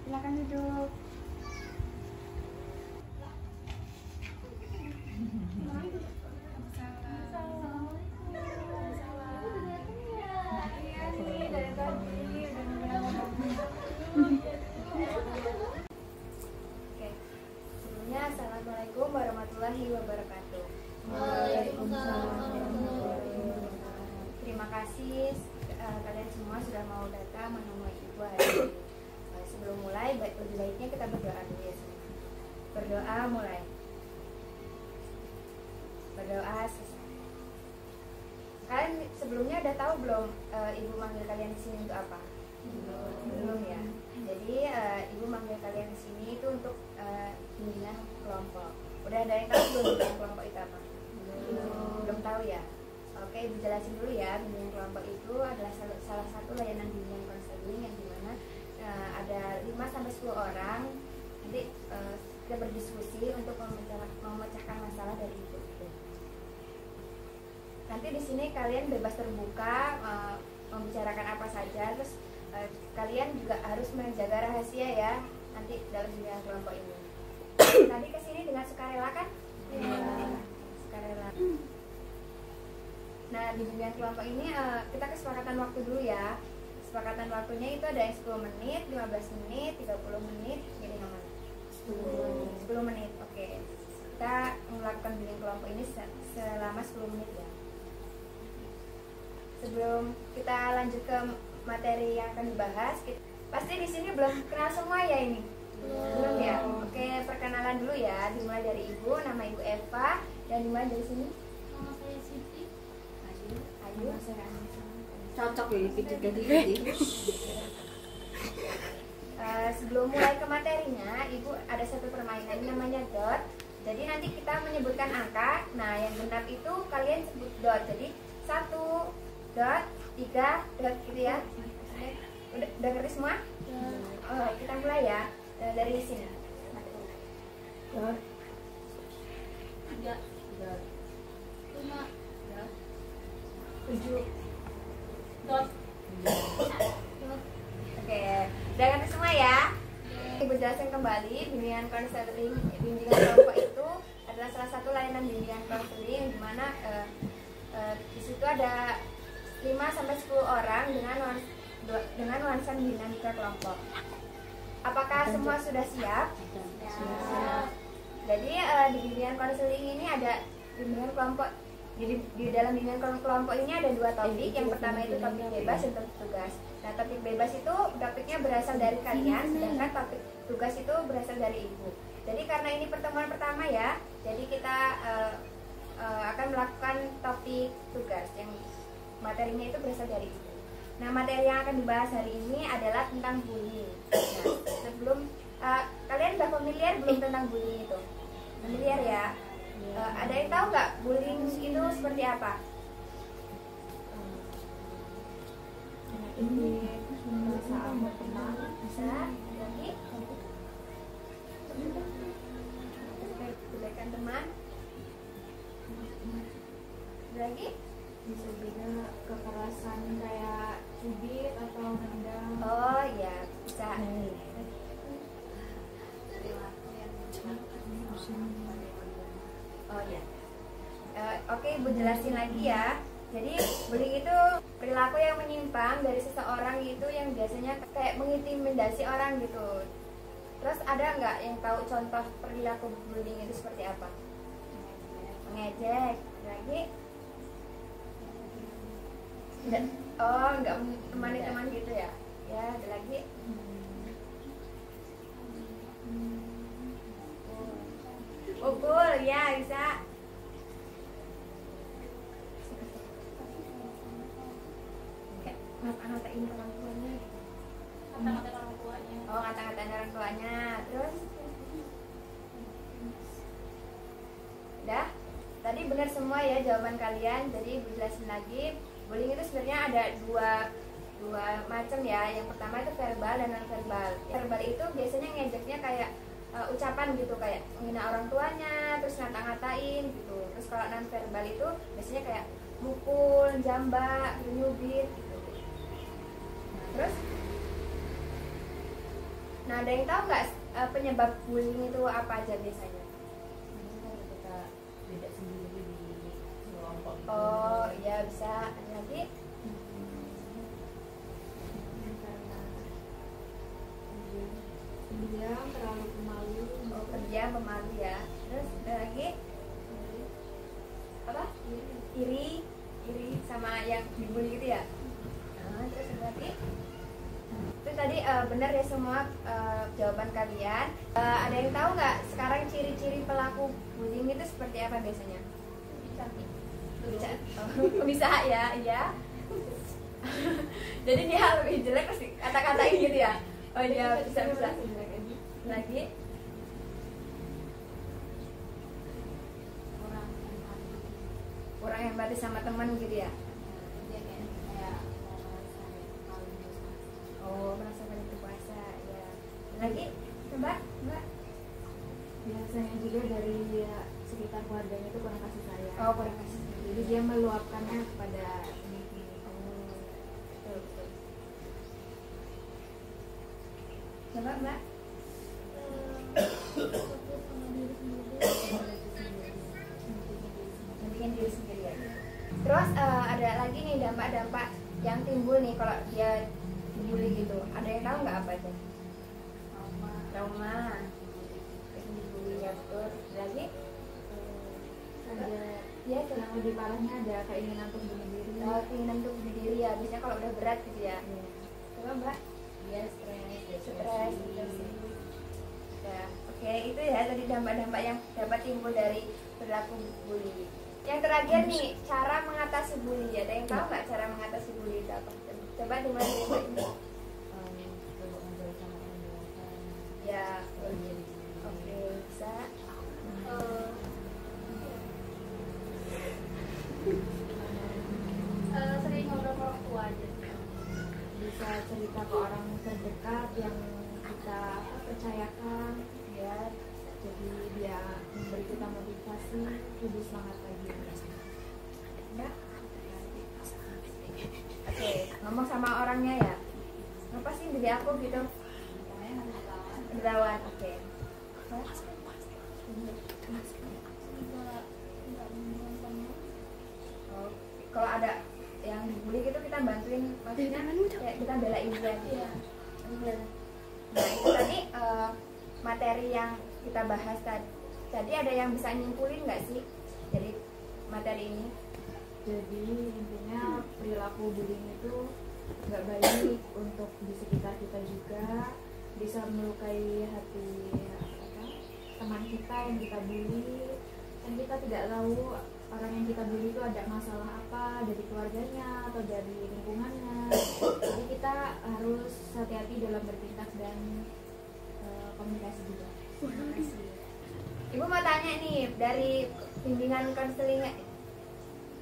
Silakan duduk. Assalamualaikum warahmatullahi wabarakatuh. Waalaikumsalam. Terima kasih kalian semua sudah mau datang menemui Ibu hari ini. Sebelum mulai, lebih baiknya kita berdoa dulu ya semua. Berdoa mulai. Berdoa selesai. Kalian sebelumnya udah tahu belum Ibu manggil kalian di sini untuk apa? Belum ya. Jadi Ibu manggil kalian di sini itu untuk bimbingan kelompok. Udah ada yang tahu belum bimbingan kelompok itu apa? Belum tahu ya. Oke, Ibu jelasin dulu ya. Bimbingan kelompok itu adalah salah satu layanan bimbingan konseling yang dimana ada 5-10 orang. Nanti kita berdiskusi untuk memecahkan masalah dari Ibu. Nanti di sini kalian bebas terbuka membicarakan apa saja. Terus kalian juga harus menjaga rahasia ya nanti dalam bimbingan kelompok ini. Tadi kesini dengan sukarela kan? Iya. Sukarela. Nah di bimbingan kelompok ini kita kesepakatan waktu dulu ya. Kesepakatan waktunya itu ada yang 10 menit, 15 menit, 30 menit, jadi nomor 10 menit. Oke. Kita melakukan bimbingan kelompok ini selama 10 menit ya. Sebelum kita lanjut ke materi yang akan dibahas, pasti di sini belum kenal semua ya ini. Belum ya? Oke, perkenalan dulu ya. Dimulai dari Ibu, nama Ibu Eva, dan dimulai dari sini. Nama saya Siti. Ayu. Cocok ya ganti-ganti. Sebelum mulai ke materinya, Ibu ada satu permainan namanya dot. Jadi nanti kita menyebutkan angka. Nah, yang benar itu kalian sebut dot. Jadi 1 dot, 3 dot gitu ya. Udah ngerti semua? Oh, kita mulai ya dari sini. Dot. 3 Dot. 5 Dot. 7 dot. Oke, udah ngerti semua ya? Ibu jelaskan kembali, bimbingan konseling, bimbingan kelompok itu adalah salah satu layanan bimbingan konseling di mana di situ ada 5-10 orang dengan nuansa dinamika kelompok. Apakah semua sudah siap? Siap. Jadi di bimbingan konseling ini ada bimbingan kelompok. Jadi di dalam bimbingan kelompok ini ada 2 topik. Yang pertama itu topik bebas dan topik tugas. Nah, topik bebas itu topiknya berasal dari kalian, sedangkan topik tugas itu berasal dari Ibu. Jadi karena ini pertemuan pertama ya, jadi kita akan melakukan topik tugas yang materinya itu berasal dari Ibu. Nah, materi yang akan dibahas hari ini adalah tentang bullying. Nah, sebelum kalian udah familiar belum tentang bullying itu? Familiar ya? Ada yang tahu nggak bullying itu seperti apa? Ini perasaan teman. Bisa? Lagi? Kebaikan teman? Lagi? Bisa juga kekerasan kayak cubit atau nendang. Oh ya, bisa. Oh ya. Oke, Ibu jelasin lagi ya. Jadi bullying itu perilaku yang menyimpang dari seseorang itu yang biasanya kayak mengintimidasi orang gitu. Terus ada nggak yang tahu contoh perilaku bullying itu seperti apa? Mengejek. Lagi? Enggak. Oh, enggak menemani teman gitu ya? Ya, ada lagi? Pukul, ya bisa. Ngata-ngatain orang tuanya. Kata-kata orang tuanya. Oh, kata-katain orang tuanya. Terus? Udah? Tadi benar semua ya jawaban kalian. Jadi Ibu jelasin lagi. Bullying itu sebenarnya ada dua macam ya. Yang pertama itu verbal dan non verbal. Verbal itu biasanya ngejeknya kayak ucapan gitu, kayak menghina orang tuanya, terus ngata-ngatain gitu. Terus kalau non verbal itu biasanya kayak mukul, jambak, nyubit gitu. Terus Nah, ada yang tahu nggak penyebab bullying itu apa aja biasanya? Kalau kita beda sendiri di kelompok gitu. Oh iya, bisa. Ada lagi? Karena pendiam, terlalu pemalu. Oh, pendiam, pemalu ya. Terus ada lagi? Apa? Iri, iri sama yang dibully gitu ya. Nah, terus ada lagi? Itu tadi benar ya semua jawaban kalian. Ada yang tahu nggak sekarang ciri-ciri pelaku bullying itu seperti apa biasanya? Bisa, bisa ya, iya. Jadi dia lebih jelek terus kata-katain gitu ya. Oh iya, bisa. Lagi? Orang yang empati sama teman gitu ya. Dia kayak paling Oh, merasa paling berkuasa ya. Lagi? Coba, Mbak. Biasanya juga dari sekitar keluarganya itu kurang kasih sayang. Oh, kurang kasih. Jadi dia meluapkannya kepada ini. Betul, betul. Coba, Mbak. Fokus sama diri sendiri. Mendingan diri sendiri ya. Terus ada lagi nih dampak-dampak yang timbul nih kalau dia dibully gitu. Ada yang tahu nggak apa aja? Trauma. Dibully ya, betul. Ada lagi? Ada Ya, yang lebih parahnya ada keinginan untuk bunuh diri. keinginan untuk bunuh diri ya. Biasanya kalau udah berat gitu ya. Coba, Mbak. dia stres, Stres gitu sih. Ya, oke, itu ya tadi dampak-dampak yang dapat timbul dari perilaku bully. Yang terakhir nih, cara mengatasi bully. Ada yang tahu nggak cara mengatasi bully itu apa? Coba dimulai dari Mbak ini. coba ngobrol sama orang dewasa. Ya, Oh, jadi oke, bisa. Sering ngobrol sama orang tua aja. Bisa cerita ke orang terdekat yang kita percayakan, Ya, jadi dia memberi kita motivasi lebih semangat lagi. Mbak. Oke, ngomong sama orangnya ya. Ngapa sih jadi aku gitu? Pokoknya harus lawan. Berlawan, oke. Mbak? Enggak membuang teman. Oh, kalau ada yang dibully gitu kita bantuin, maksudnya kayak kita belain dia gitu. Iya. Nah itu tadi materi yang kita bahas tadi ada yang bisa nyimpulin nggak sih dari materi ini? Jadi intinya perilaku bullying itu nggak baik untuk di sekitar kita juga, bisa melukai hati teman kita yang kita bully, dan kita tidak tahu orang yang kita bully itu ada masalah apa dari keluarganya atau dari lingkungannya. Jadi kita harus hati-hati dalam bertindak dan komunikasi juga. Terima kasih. Ibu mau tanya nih dari bimbingan konseling.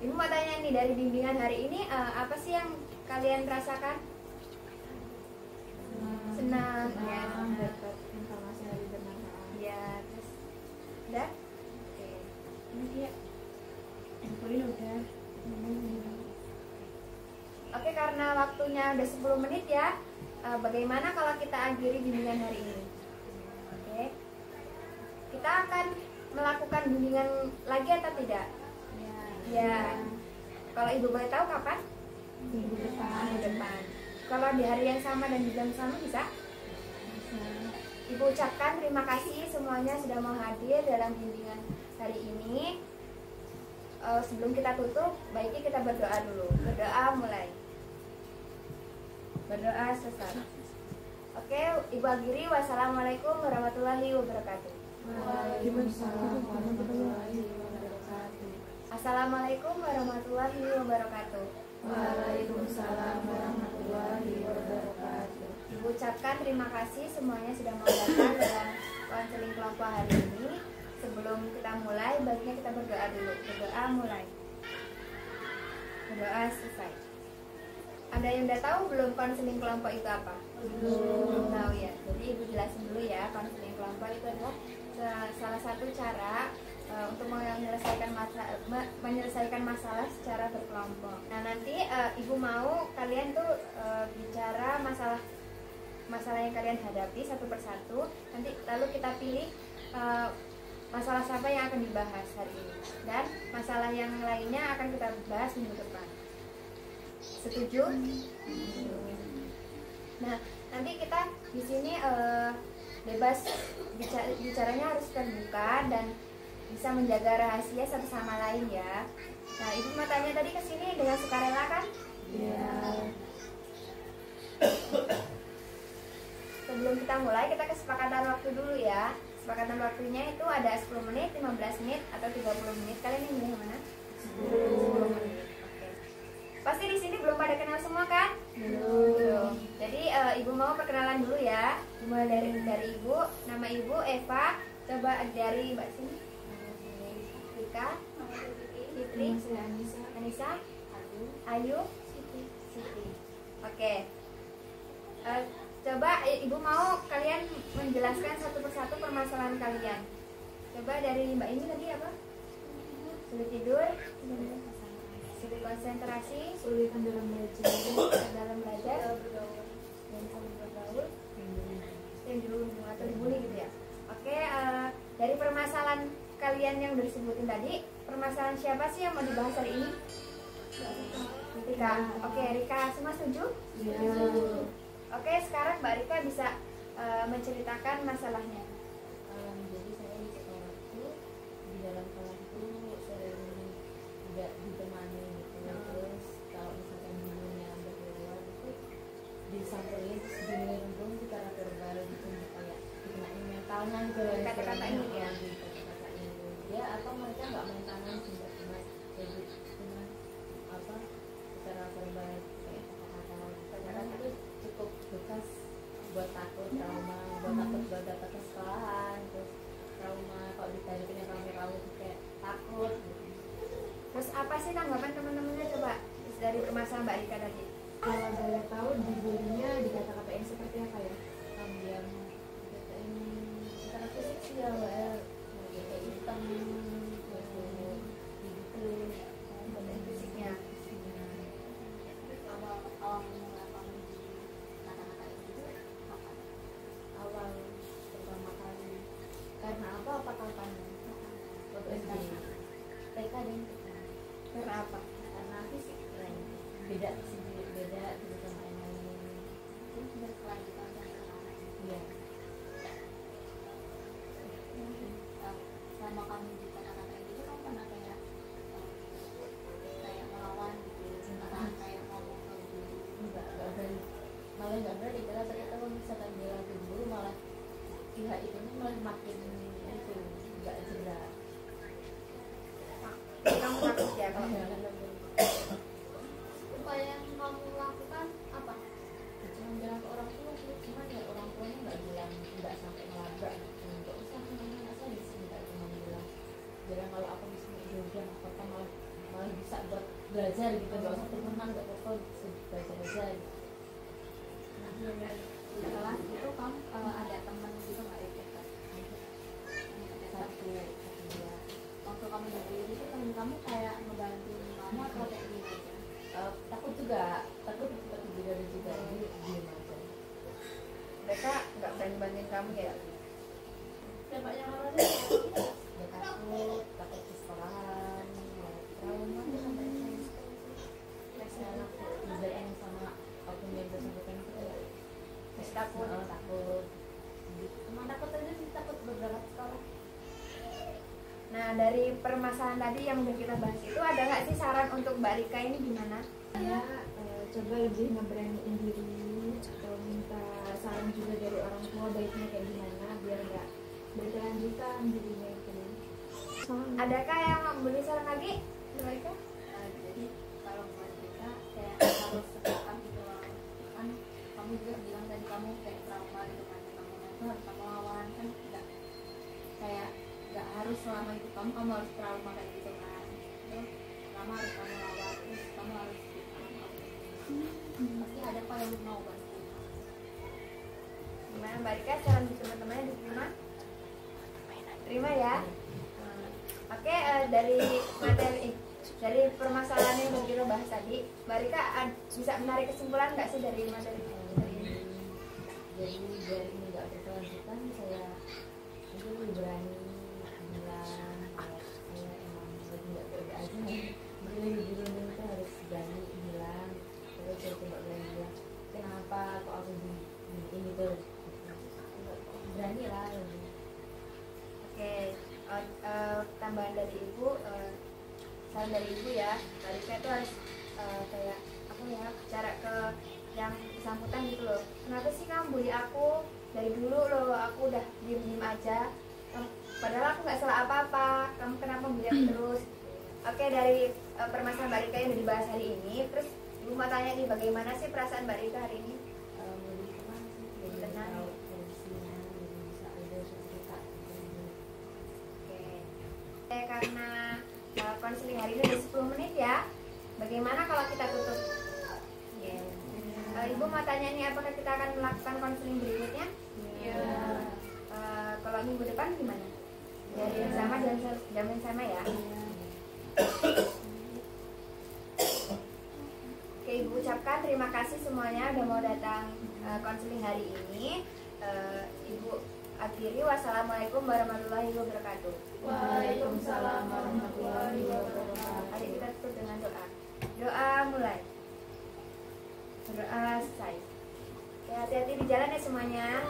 Ibu mau tanya nih dari bimbingan hari ini apa sih yang kalian rasakan? Senang, ya. Dapat informasi yang lebih bermanfaat. Ya, terus udah? Oke. Ini dia. Infoin udah. Oke, karena waktunya udah 10 menit ya. Bagaimana kalau kita akhiri bimbingan hari ini? Oke. Kita akan melakukan bimbingan lagi atau tidak? Ya. Kalau Ibu boleh tahu kapan? Minggu depan. Minggu depan. Kalau di hari yang sama dan di jam yang sama bisa? Ibu ucapkan terima kasih semuanya sudah mau hadir dalam bimbingan hari ini. Sebelum kita tutup, baiknya kita berdoa dulu. Berdoa mulai. Berdoa selesai. Oke, Ibu akhiri. Wassalamualaikum warahmatullahi wabarakatuh. Waalaikumsalam warahmatullahi wabarakatuh. Assalamualaikum warahmatullahi wabarakatuh. Waalaikumsalam warahmatullahi wabarakatuh. Ibu ucapkan terima kasih semuanya sudah mau datang dalam konseling kelompok hari ini. Sebelum kita mulai, baiknya kita berdoa dulu. Berdoa mulai. Berdoa selesai. Ada yang udah tahu belum konseling kelompok itu apa? Belum tahu ya. Jadi Ibu jelasin dulu ya, konseling kelompok itu adalah salah satu cara untuk menyelesaikan masalah secara berkelompok. Nah nanti Ibu mau kalian tuh bicara masalah masalah yang kalian hadapi satu persatu. Nanti lalu kita pilih masalah siapa yang akan dibahas hari ini, dan masalah yang lainnya akan kita bahas minggu depan. Setuju? Nah, nanti kita di sini bebas bicaranya harus terbuka dan bisa menjaga rahasia satu sama lain ya. Nah, Ibu mau tanya tadi ke sini dengan sukarela kan? Iya. Sebelum kita mulai, kita kesepakatan waktu dulu ya. Kesepakatan waktunya itu ada 10 menit, 15 menit, atau 30 menit. Kalian yang milih yang mana? 10 menit. Oke. Pasti di sini belum pada kenal semua kan? Belum. Jadi Ibu mau perkenalan dulu ya. Mulai dari Ibu. Nama Ibu Eva. Coba dari Mbak sini. Rika, Fitri, Anissa, Ayu, Siti. Oke. Coba Ibu mau kalian menjelaskan satu persatu permasalahan kalian. Coba dari Mbak ini tadi apa? Sulit tidur, sulit konsentrasi, Kesulitan dalam belajar. dalam belajar, dan saling bergaul, yang dirundung atau dibully gitu ya. Oke, dari permasalahan kalian yang udah disebutin tadi, permasalahan siapa sih yang mau dibahas hari ini? Rika. Oke, Rika, semua setuju? Iya. Oke, sekarang Mbak Rika bisa menceritakan masalahnya. Jadi saya di sekolah itu, di dalam kelas itu sering tidak ditemani gitu. Terus kalau misalkan gurunya berkeluar itu disamperin, terus dirundung secara verbal gitu, kayak dikenain mentalnya gitu. Kata-kata ini ya. Kata-katain dia, atau mereka nggak main tangan sih, cuma jadi cuma apa secara verbal kayak kata-kata itu cukup bekas buat takut, trauma, buat datang ke sekolahan, terus trauma kalau ditanya kamu kayak takut gitu. Terus apa sih tanggapan teman-temannya coba dari permasalahan Mbak Rika tadi? Kalau boleh tahu dibulinya dikata-katain seperti apa ya? Dia dikatain secara fisik sih ya, kayak hitam gitu, Dan fisiknya. awal mula kamu kata-kata itu apa? awal pertama kali karena apa kapan waktu SD TK dan TK. Karena apa? Karena fisik lain beda sih, beda gitu sama yang lain. Itu berkelanjutan sampai sekarang. Iya. Selama kamu di kata-kata itu kamu pernah kayak melawan gitu, kayak ngomong ke guru. Enggak berani, malah nggak berani karena ternyata kalau misalkan bela ke guru malah pihak itu malah makin itu nggak jelas. Kamu takut ya kalau Upaya yang kamu lakukan apa? Cuma bilang ke orang tua sih, cuma ya orang tuanya nggak bilang, nggak sampai ngelabrak gitu, nggak usah nggak usah di sini, nggak cuma bilang kalau aku di sini udah apa malah bisa buat belajar gitu, nggak usah temenan, nggak apa-apa belajar aja gitu. Di kelas itu kamu ada teman gitu nggak ya? Satu dua. Waktu kamu dibully itu teman kamu kayak ngebantu kamu atau kayak gini aja? Takut juga juga jadi diem aja. mereka nggak berani bantuin kamu ya? Dampaknya apa Ya takut di sekolahan, ya, trauma tuh sampai saya kerjaan sama aku yang bersangkutan itu ya Masih takut. takut cuma takut aja sih, takut berangkat sekolah. Nah, dari permasalahan tadi yang udah kita bahas itu, ada nggak sih saran untuk Mbak Rika ini gimana? Ya, coba lebih ngeberaniin diri atau minta saran juga dari orang tua baiknya kayak gimana biar nggak berkelanjutan jadinya itu. Adakah yang memberi saran lagi, Mbak Rika? Jadi kalau buat kita kayak harus sepakat gitu loh. Kan kamu juga bilang tadi kamu kayak trauma gitu kan, kamu lawan kan nggak harus selama itu kamu harus trauma kayak gitu kan. Terus selama harus kamu lawan, terus kamu harus pasti ada kok yang mau bantu. Gimana Mbak Rika, saran dari teman-temannya diterima? Terima ya. Oke, dari materi dari permasalahan yang kita bahas tadi, Mbak Rika bisa menarik kesimpulan nggak sih dari materi ini? jadi biar ini nggak berkelanjutan, saya mungkin lebih berani bilang kalau saya emang lagi nggak berada aja, mungkin lebih dulu itu harus berani bilang, terus saya coba berani bilang kenapa kok aku di ini tuh, berani lah lebih. Oke, tambahan dari ibu, saran dari ibu ya, Mbak Rika itu harus kayak apa ya, bicara ke yang bersangkutan gitu loh. Kenapa sih kamu bully aku? Dari dulu loh aku udah diem aja, padahal aku nggak salah apa-apa, kamu kenapa bully aku terus? Oke, dari permasalahan Mbak Rika yang udah dibahas hari ini, terus ibu mau tanya nih, bagaimana sih perasaan Mbak Rika hari ini? Lebih tenang sih, lebih Tenang. tahu kondisinya, lebih bisa ada cerita gitu. Oke, karena konseling hari ini udah 10 menit ya, bagaimana kalau kita tutup? Ibu mau tanya nih, apakah kita akan melakukan konseling berikutnya? Iya. Kalau minggu depan gimana? Dari yang sama, jam yang sama ya? Oke, ibu ucapkan terima kasih semuanya udah mau datang konseling hari ini. Ibu akhiri, wassalamualaikum warahmatullahi wabarakatuh. Waalaikumsalam warahmatullahi wabarakatuh. Mari kita tutup dengan doa. Doa mulai. Berdoa selesai. Oke, hati-hati di jalan ya semuanya.